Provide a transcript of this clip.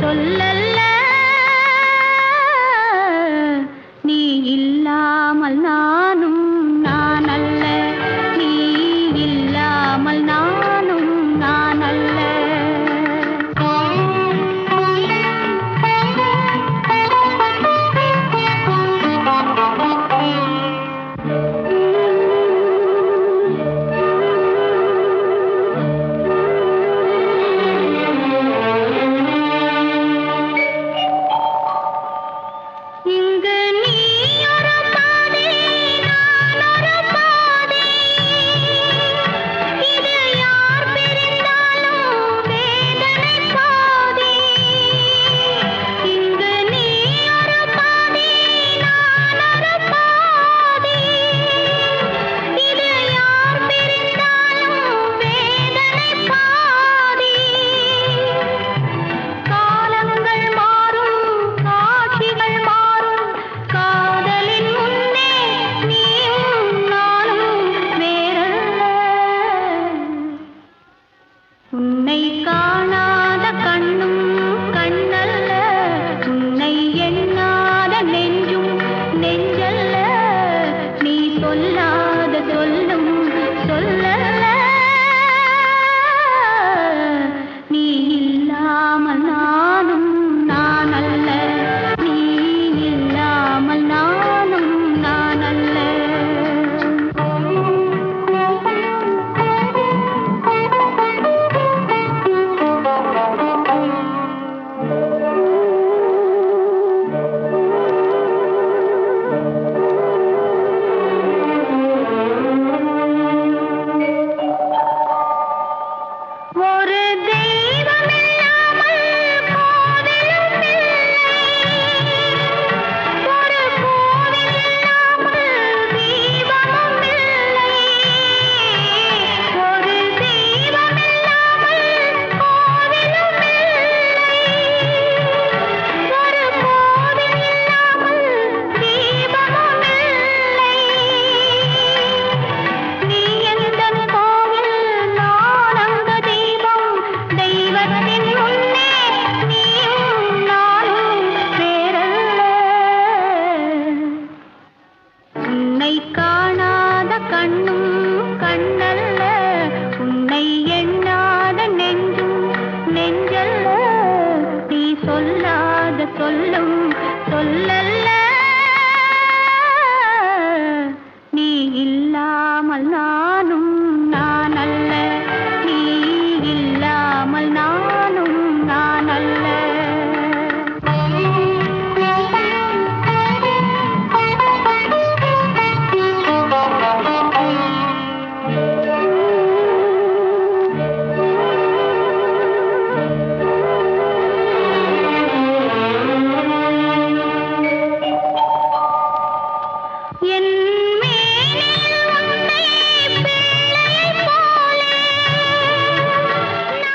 சொல்லல்ல நீ இல்லாமல் நானும் நான் அல்ல நீ இல்லாமல் நானும் நான் அல்ல உன்னை காணாத கண்ணும் கண்ணல்ல உன்னை எண்ணாத நெஞ்சும் நெஞ்சல்ல நீ சொல்லாத சொல்லும் சொல்லல்ல நீ இல்லாமல் நானும் நான் அல்ல நீ இல்லாமல் நானும் நான் அல்ல உன்னை காணாத கண்ணும் கண்ணல்ல உன்னை எண்ணாத நெஞ்சும் நெஞ்சல்ல நீ சொல்லாத சொல்லும் சொல்லல்ல நீ இல்லாமல் நானும் நான் அல்ல நீ இல்லாமல் நானும் நான் அல்ல என்